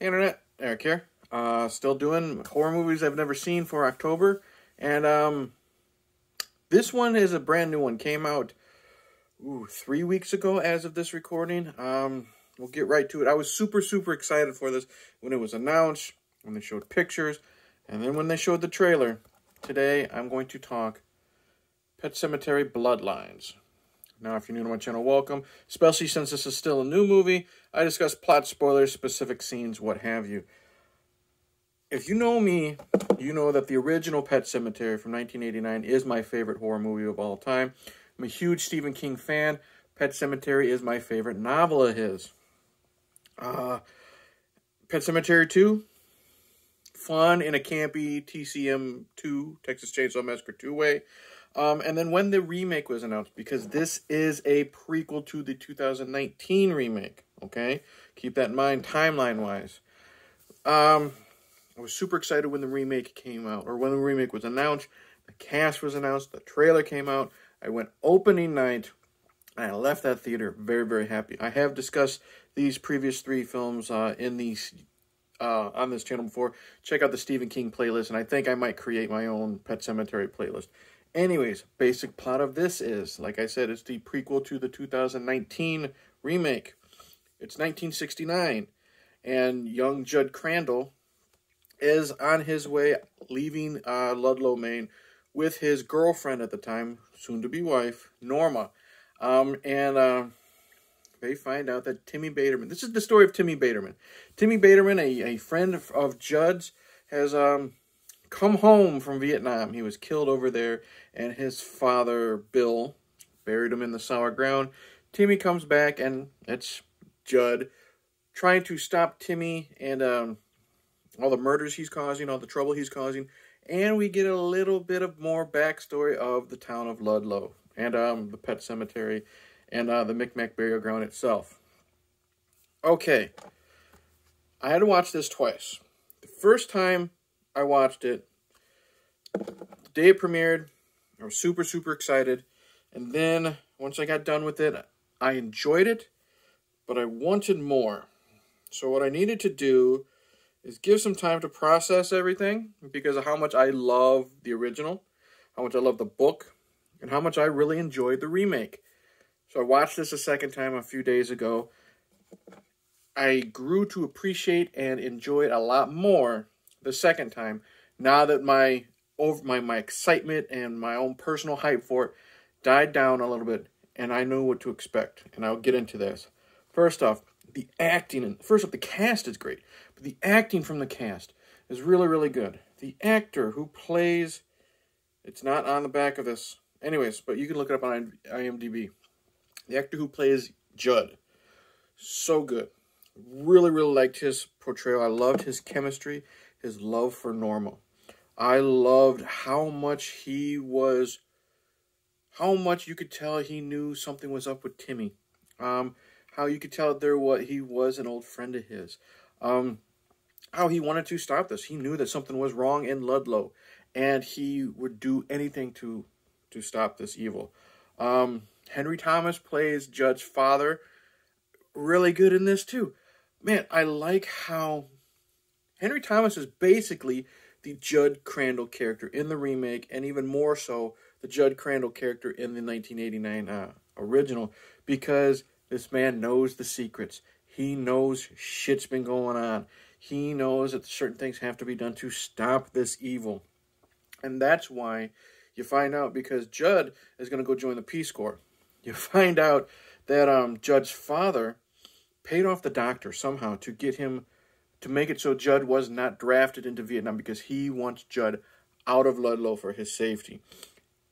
Hey Internet, Eric here. Still doing horror movies I've never seen for October. And this one is a brand new one. Came out 3 weeks ago as of this recording. We'll get right to it. I was super excited for this when it was announced, when they showed pictures, and then when they showed the trailer. Today I'm going to talk Pet Sematary Bloodlines. Now, if you're new to my channel, welcome. Especially since this is still a new movie, I discuss plot spoilers, specific scenes, what have you. If you know me, you know that the original Pet Sematary from 1989 is my favorite horror movie of all time. I'm a huge Stephen King fan. Pet Sematary is my favorite novel of his. Pet Sematary 2, fun in a campy TCM 2, Texas Chainsaw Massacre 2 way. And then when the remake was announced, because this is a prequel to the 2019 remake, okay? Keep that in mind timeline-wise. I was super excited when the remake came out, or when the remake was announced. The cast was announced, the trailer came out. I went opening night, and I left that theater very happy. I have discussed these previous 3 films on this channel before. Check out the Stephen King playlist, and I think I might create my own Pet Sematary playlist. Anyways, basic plot of this is, like I said, it's the prequel to the 2019 remake. It's 1969, and young Jud Crandall is on his way leaving Ludlow, Maine, with his girlfriend at the time, soon-to-be wife, Norma. They find out that Timmy Baterman, this is the story of Timmy Baterman. Timmy Baterman, a friend of Jud's, has come home from Vietnam. He was killed over there, and his father, Bill, buried him in the sour ground. Timmy comes back, and it's Jud trying to stop Timmy and all the murders he's causing, all the trouble he's causing, and we get a little bit of more backstory of the town of Ludlow and the Pet Sematary and the Micmac burial ground itself. Okay, I had to watch this twice. The first time I watched it, the day it premiered, I was super excited, and then once I got done with it, I enjoyed it, but I wanted more. So what I needed to do is give some time to process everything, because of how much I love the original, how much I love the book, and how much I really enjoyed the remake. So I watched this a second time a few days ago. I grew to appreciate and enjoy it a lot more the second time, now that my excitement and my own personal hype for it died down a little bit, and I knew what to expect, and I'll get into this. First off, the acting, the cast is great, but the acting from the cast is really good. The actor who plays, it's not on the back of this, anyways, but you can look it up on IMDb. The actor who plays Jud, so good. Really liked his portrayal. I loved his chemistry, his love for Norma. I loved how much how much you could tell he knew something was up with Timmy. How you could tell he was an old friend of his. How he wanted to stop this. He knew that something was wrong in Ludlow, and he would do anything to stop this evil. Henry Thomas plays Jud's father. Really good in this too. Man, I like how Henry Thomas is basically the Jud Crandall character in the remake, and even more so, the Jud Crandall character in the 1989 original, because this man knows the secrets. He knows shit's been going on. He knows that certain things have to be done to stop this evil. And that's why you find out, because Jud is going to go join the Peace Corps. You find out that Jud's father paid off the doctor somehow to get him to make it so Jud was not drafted into Vietnam, because he wants Jud out of Ludlow for his safety.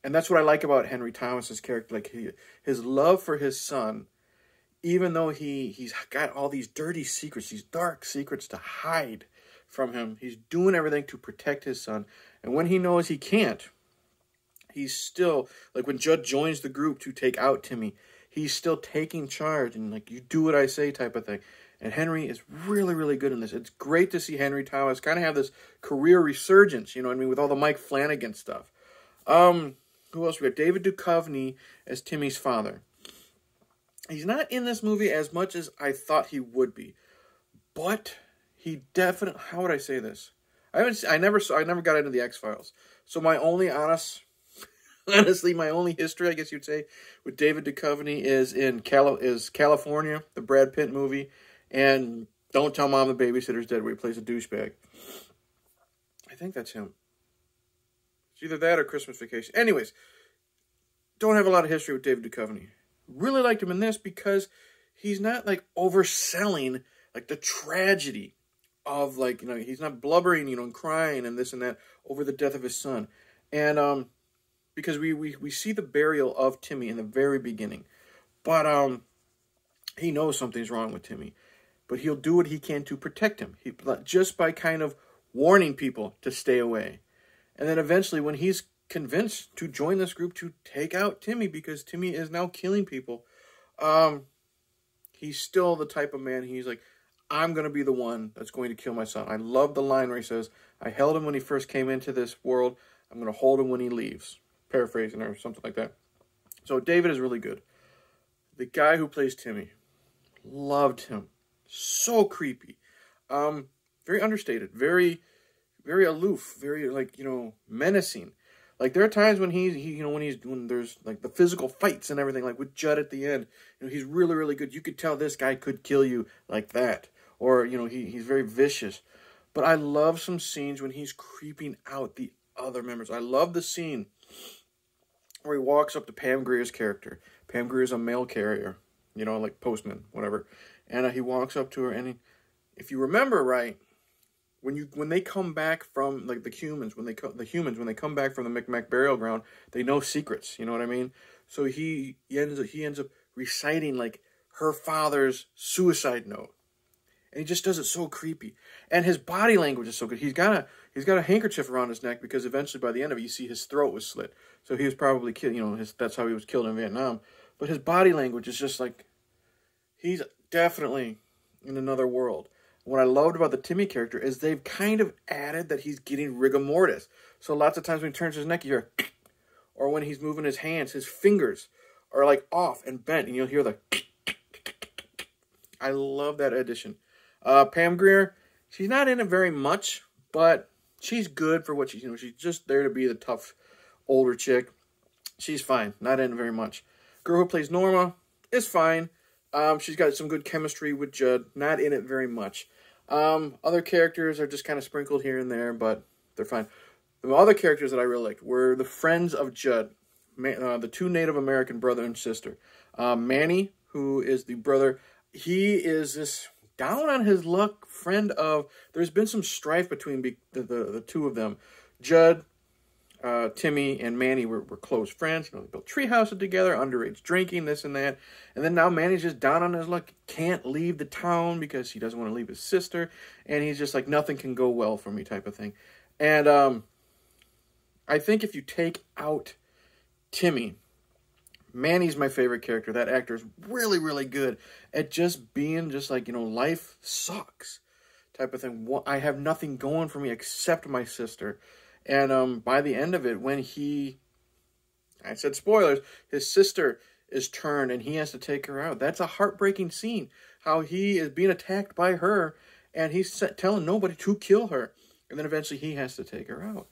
And that's what I like about Henry Thomas's character, like his love for his son, even though he's got all these dirty secrets, these dark secrets to hide from him. He's doing everything to protect his son. And when he knows he can't, he's still, like when Jud joins the group to take out Timmy, he's still taking charge and like, you do what I say type of thing. And Henry is really good in this. It's great to see Henry Thomas kind of have this career resurgence, you know what I mean, with all the Mike Flanagan stuff. Who else? We got David Duchovny as Timmy's father. He's not in this movie as much as I thought he would be, but he definitely, how would I say this? I never got into the X-Files. So my only honestly, my only history, I guess you'd say, with David Duchovny is California, the Brad Pitt movie, and Don't Tell Mom the Babysitter's Dead, where he plays a douchebag. I think that's him. It's either that or Christmas Vacation. Anyways, don't have a lot of history with David Duchovny. Really liked him in this because he's not like overselling like the tragedy of like, you know, he's not blubbering, you know, and crying and this and that over the death of his son. And because we see the burial of Timmy in the very beginning. But he knows something's wrong with Timmy. But he'll do what he can to protect him. Just by kind of warning people to stay away. And then eventually when he's convinced to join this group to take out Timmy, because Timmy is now killing people, he's still the type of man, he's like, I'm going to be the one that's going to kill my son. I love the line where he says, I held him when he first came into this world. I'm going to hold him when he leaves. Paraphrasing or something like that. So David is really good. The guy who plays Timmy, loved him. So creepy. Very understated. Very, very aloof. Very, like, you know, menacing. Like, there are times when when there's, like, the physical fights and everything, like with Jud at the end, you know, he's really, really good. You could tell this guy could kill you like that. Or, you know, he's very vicious. But I love some scenes when he's creeping out the other members. I love the scene where he walks up to Pam Grier's character. Pam Grier's a mail carrier, you know, like postman, whatever. And he walks up to her, and if you remember right, when they come back from, like, the humans when they come back from the Micmac burial ground, they know secrets. You know what I mean? So he ends up reciting like her father's suicide note. And he just does it so creepy. And his body language is so good. He's got a handkerchief around his neck because eventually by the end of it, you see his throat was slit. So he was probably killed, you know, that's how he was killed in Vietnam. But his body language is just like, he's definitely in another world. What I loved about the Timmy character is they've kind of added that he's getting rigor mortis. So lots of times when he turns his neck, you hear, or when he's moving his hands, his fingers are like off and bent, and you'll hear the, I love that addition. Pam Grier, she's not in it very much, but she's good for what she's, you know, she's just there to be the tough older chick. She's fine, not in it very much. Girl who plays Norma is fine. She's got some good chemistry with Jud, not in it very much. Other characters are just kind of sprinkled here and there, but they're fine. The other characters that I really liked were the friends of Jud, the two Native American brother and sister. Manny, who is the brother, he is this down on his luck friend of, there's been some strife between the two of them. Jud, Timmy, and Manny were close friends. You know, they built tree houses together, underage drinking, this and that. And then now Manny's just down on his luck, can't leave the town because he doesn't want to leave his sister. And he's just like, nothing can go well for me type of thing. And I think if you take out Timmy, Manny's my favorite character. That actor is really, really good at just being just like, you know, life sucks type of thing. I have nothing going for me except my sister. And by the end of it, when I said spoilers, his sister is turned and he has to take her out. That's a heartbreaking scene. How he is being attacked by her and he's telling nobody to kill her. And then eventually he has to take her out.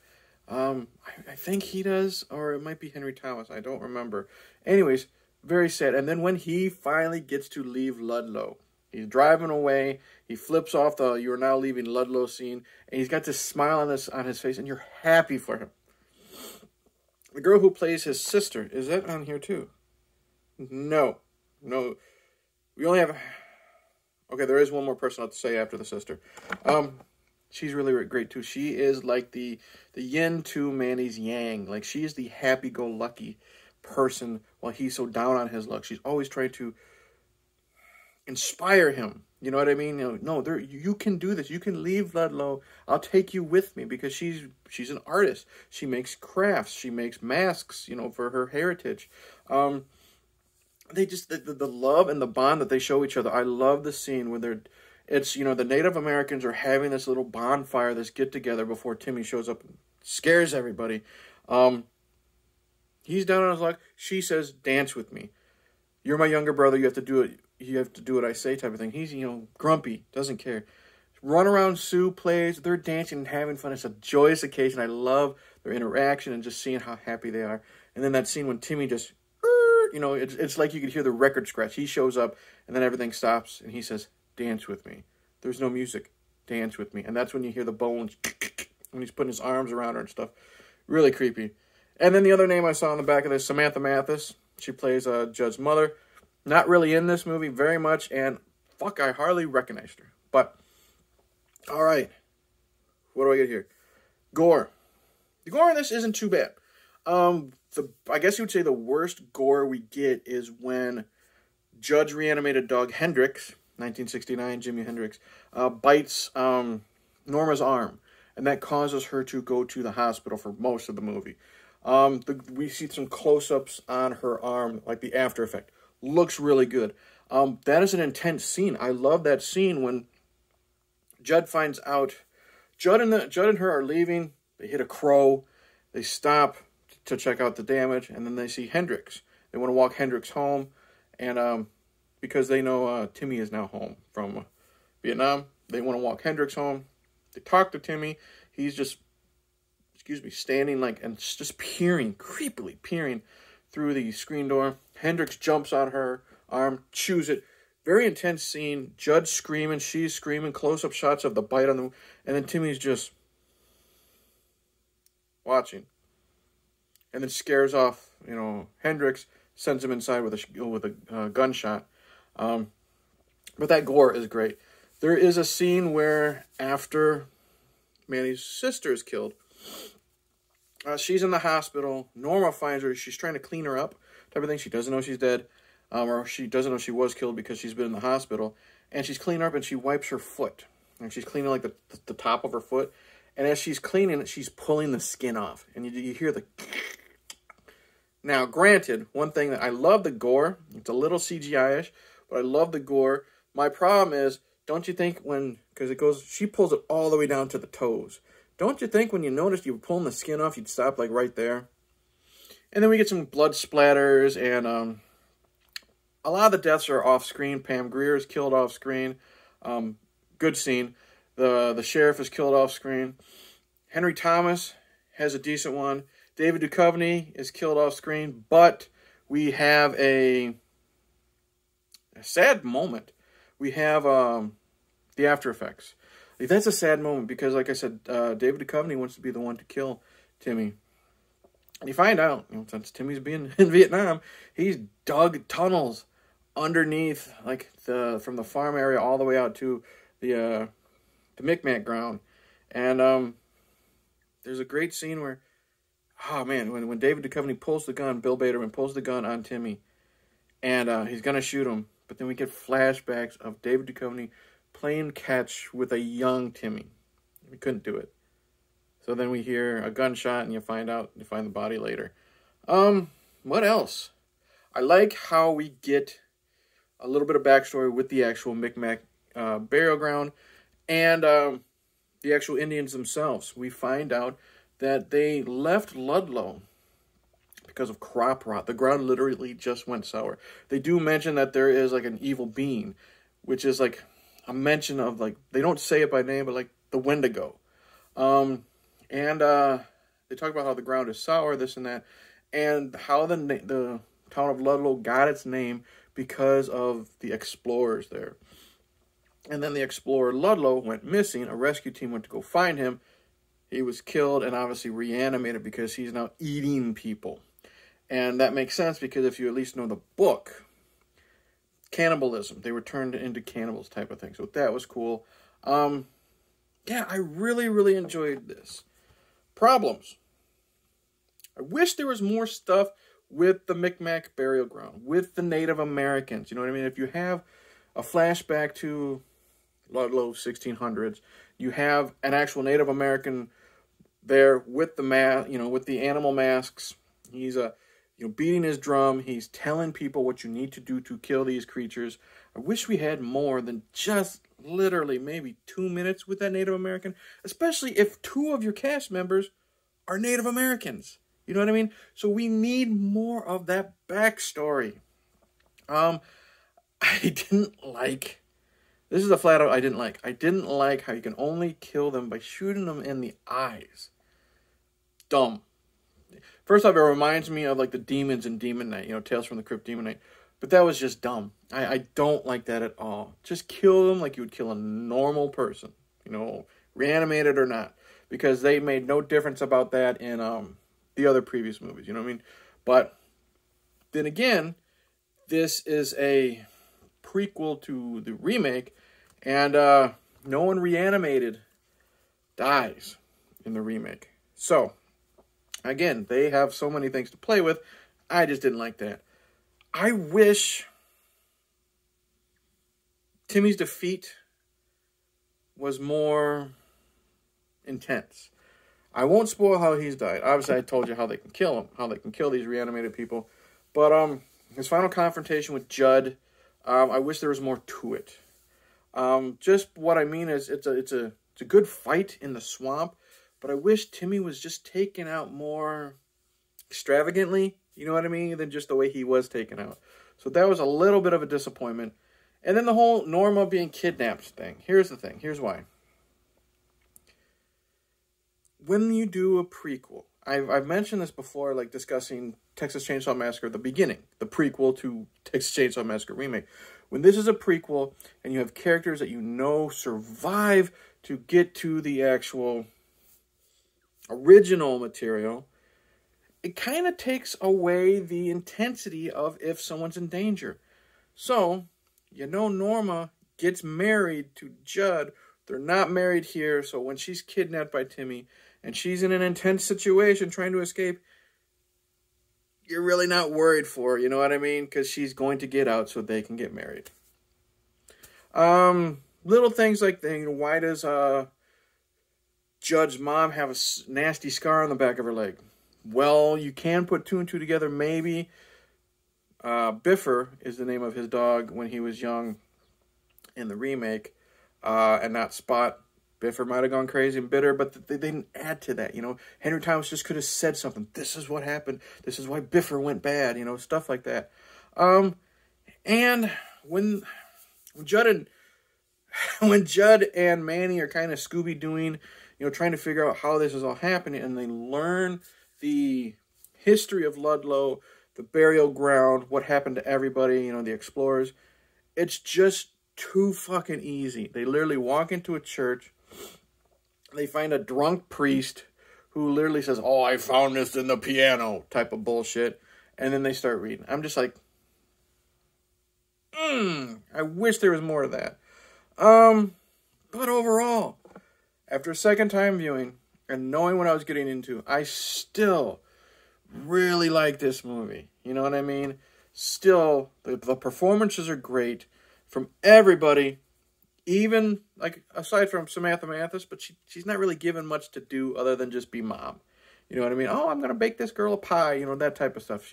I think he does, or it might be Henry Thomas. I don't remember. Anyways, very sad. And then when he finally gets to leave Ludlow, he's driving away. He flips off the "you're now leaving Ludlow" scene, and he's got this smile on his face, and you're happy for him. The girl who plays his sister, is that on here too? No. We only have. Okay, there is one more person I'll have to say after the sister. She's really great too. She is like the yin to Manny's yang. Like, she is the happy-go-lucky person while he's so down on his luck. She's always trying to inspire him. You know what I mean? You know, no, you can do this. You can leave Ludlow. I'll take you with me, because she's an artist. She makes crafts. She makes masks, you know, for her heritage. They just the love and the bond that they show each other. I love the scene where it's, you know, the Native Americans are having this little bonfire, this get-together before Timmy shows up and scares everybody. He's down on his luck. She says, dance with me. You're my younger brother. You have to do it. You have to do what I say type of thing. He's, you know, grumpy. Doesn't care. Runaround Sue plays. They're dancing and having fun. It's a joyous occasion. I love their interaction and just seeing how happy they are. And then that scene when Timmy just, you know, it's like you could hear the record scratch. He shows up, and then everything stops, and he says, "Dance with me." There's no music. Dance with me. And that's when you hear the bones when he's putting his arms around her and stuff. Really creepy. And then the other name I saw on the back of this, Samantha Mathis. She plays Jud's mother. Not really in this movie very much, and fuck, I hardly recognized her. But, all right. What do I get here? Gore. The gore in this isn't too bad. I guess you would say the worst gore we get is when Jud's reanimated dog Hendrix, 1969, Jimi Hendrix, bites Norma's arm. And that causes her to go to the hospital for most of the movie. We see some close-ups on her arm, like the after effect. Looks really good. That is an intense scene. I love that scene when Jud finds out. Jud and her are leaving. They hit a crow. They stop to check out the damage, and then they see Hendrix. They want to walk Hendrix home, and because they know Timmy is now home from Vietnam, they want to walk Hendrix home. They talk to Timmy. He's just, standing like and just creepily peering through the screen door. Hendrix jumps on her arm, chews it. Very intense scene. Jud's screaming, she's screaming. Close-up shots of the bite on the, and then Timmy's just watching, and then scares off, Hendrix, sends him inside with a gunshot. But that gore is great. There is a scene where after Manny's sister is killed, she's in the hospital. Norma finds her. She's trying to clean her up, type of thing. She doesn't know she's dead, or she doesn't know she was killed because she's been in the hospital. And she's cleaning her up, and she wipes her foot. And she's cleaning like the top of her foot. And as she's cleaning it, she's pulling the skin off. And you hear the... Now, granted, one thing that I love the gore. It's a little CGI-ish, but I love the gore. My problem is, don't you think because she pulls it all the way down to the toes. Don't you think when you noticed you were pulling the skin off, you'd stop like right there? And then we get some blood splatters, and a lot of the deaths are off screen. Pam Grier is killed off screen. Good scene. The sheriff is killed off screen. Henry Thomas has a decent one. David Duchovny is killed off screen, but we have a sad moment. We have the after effects. That's a sad moment because, like I said, David Duchovny wants to be the one to kill Timmy. And you find out, since Timmy's been in Vietnam, he's dug tunnels underneath, like from the farm area all the way out to the Micmac ground. And there's a great scene where, when David Duchovny pulls the gun, Bill Baterman pulls the gun on Timmy, and he's going to shoot him. But then we get flashbacks of David Duchovny playing catch with a young Timmy. We couldn't do it. So then we hear a gunshot, and you find the body later. What else? I like how we get a little bit of backstory with the actual Micmac burial ground and the actual Indians themselves. We find out that they left Ludlow because of crop rot. The ground literally just went sour. They do mention that there is like an evil being, which is like a mention of, like, they don't say it by name, but like the Wendigo. And they talk about how the ground is sour, this and that, and how the town of Ludlow got its name because of the explorers there. And then the explorer Ludlow went missing. A rescue team went to go find him. He was killed and obviously reanimated because he's now eating people. And that makes sense because if you at least know the book, cannibalism, they were turned into cannibals type of thing. So that was cool. Yeah, I really, really enjoyed this. Problems. I wish there was more stuff with the Micmac burial ground, with the Native Americans. You know what I mean? If you have a flashback to Ludlow 1600s, you have an actual Native American there with the with the animal masks. He's beating his drum. He's telling people what you need to do to kill these creatures. I wish we had more than just literally maybe 2 minutes with that Native American, especially if 2 of your cast members are Native Americans. You know what I mean? So we need more of that backstory. I didn't like This is a flat out I didn't like. I didn't like how you can only kill them by shooting them in the eyes. Dumb. First off, it reminds me of like the demons in Demon Knight, Tales from the Crypt Demon Knight. But that was just dumb. I don't like that at all. Just kill them like you would kill a normal person, reanimated or not. Because they made no difference about that in the other previous movies, you know what I mean? But then again, this is a prequel to the remake, and no one reanimated dies in the remake. So, again, they have so many things to play with. I just didn't like that. I wish Timmy's defeat was more intense. I won't spoil how he's died. Obviously, I told you how they can kill him, how they can kill these reanimated people. But his final confrontation with Jud, I wish there was more to it. Just what I mean is, it's a good fight in the swamp, but I wish Timmy was just taken out more extravagantly, you know what I mean, than just the way he was taken out. So that was a little bit of a disappointment. And then the whole Norma being kidnapped thing. Here's the thing. Here's why. When you do a prequel, I've mentioned this before, like discussing Texas Chainsaw Massacre, the beginning, the prequel to Texas Chainsaw Massacre remake. When this is a prequel and you have characters that survive to get to the actual original material, it kind of takes away the intensity of if someone's in danger. So, Norma gets married to Jud. They're not married here, so when she's kidnapped by Timmy and she's in an intense situation trying to escape, you're really not worried for her, you know what I mean? Because she's going to get out so they can get married. Little things like, why does Jud's mom have a nasty scar on the back of her leg? Well, you can put two and two together, maybe. Biffer is the name of his dog when he was young in the remake, and not Spot. Biffer might have gone crazy and bitter, but they didn't add to that, Henry Thomas just could have said something. This is what happened. This is why Biffer went bad, stuff like that. And when Jud and Manny are kind of Scooby-Dooing, trying to figure out how this is all happening, and they learn the history of Ludlow, the burial ground, what happened to everybody, the explorers. It's just too fucking easy. They literally walk into a church. They find a drunk priest who literally says, "Oh, I found this in the piano," type of bullshit. And then they start reading. I'm just like, I wish there was more of that. But overall, after a second time viewing and knowing what I was getting into, I still really like this movie. You know what I mean? Still, the performances are great from everybody, even, like, aside from Samantha Mathis, but she's not really given much to do other than just be mom. You know what I mean? Oh, I'm going to bake this girl a pie, that type of stuff.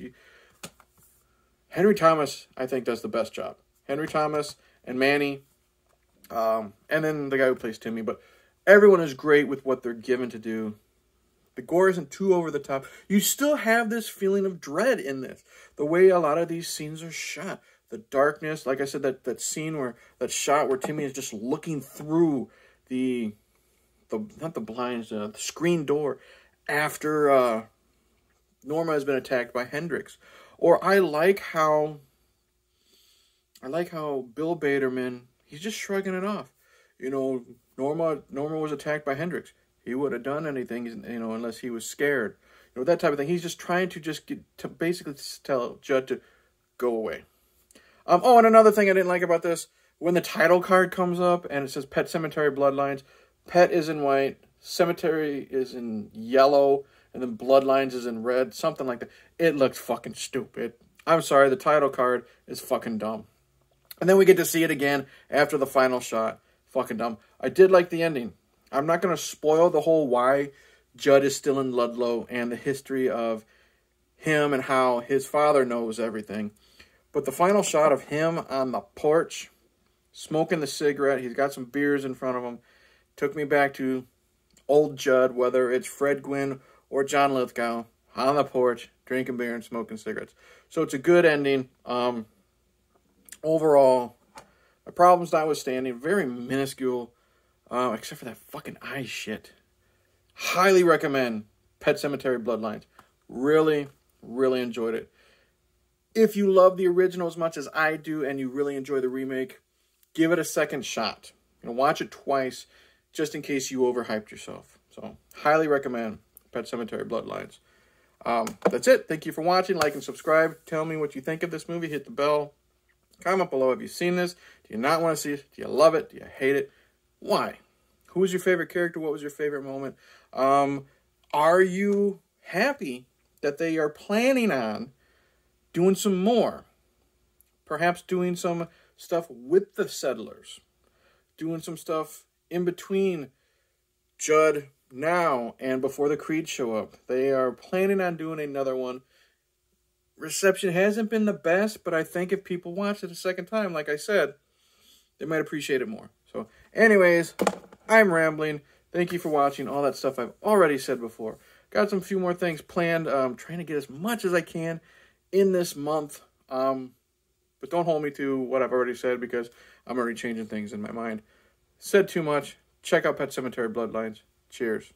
Henry Thomas, I think, does the best job. Henry Thomas and Manny, and then the guy who plays Timmy, but everyone is great with what they're given to do. The gore isn't too over the top. You still have this feeling of dread in this. The way a lot of these scenes are shot. The darkness, like I said, that scene that shot where Timmy is just looking through the not the blinds, the screen door after Norma has been attacked by Hendrix. Or I like how Bill Baterman, he's just shrugging it off. Norma was attacked by Hendrix. He would have done anything, unless he was scared. That type of thing. He's just trying to basically tell Jud to go away. And another thing I didn't like about this, when the title card comes up and it says Pet Sematary Bloodlines, Pet is in white, Cemetery is in yellow, and then Bloodlines is in red, something like that. It looks fucking stupid. I'm sorry, the title card is fucking dumb. And then we get to see it again after the final shot. Fucking dumb. I did like the ending. I'm not going to spoil the whole why Jud is still in Ludlow and the history of him and how his father knows everything. But the final shot of him on the porch, smoking the cigarette, he's got some beers in front of him, took me back to old Jud, whether it's Fred Gwynn or John Lithgow, on the porch, drinking beer and smoking cigarettes. So it's a good ending. Overall, Problems notwithstanding, very minuscule, except for that fucking eye shit. Highly recommend Pet Sematary Bloodlines. Really, really enjoyed it. If you love the original as much as I do and you really enjoy the remake, give it a second shot. Watch it twice just in case you overhyped yourself. So, highly recommend Pet Sematary Bloodlines. That's it. Thank you for watching. Like and subscribe. Tell me what you think of this movie. Hit the bell. Comment below. Have you seen this? Do you not want to see it? Do you love it? Do you hate it? Why? Who was your favorite character? What was your favorite moment? Are you happy that they are planning on doing some more? Perhaps doing some stuff with the settlers. Doing some stuff in between Jud now and before the Creed show up. They are planning on doing another one. Reception hasn't been the best, but I think if people watch it a second time, like I said, they might appreciate it more. So, anyways, I'm rambling. Thank you for watching. All that stuff I've already said before. Got some few more things planned. Trying to get as much as I can in this month. But don't hold me to what I've already said because I'm already changing things in my mind. Said too much. Check out Pet Sematary Bloodlines. Cheers.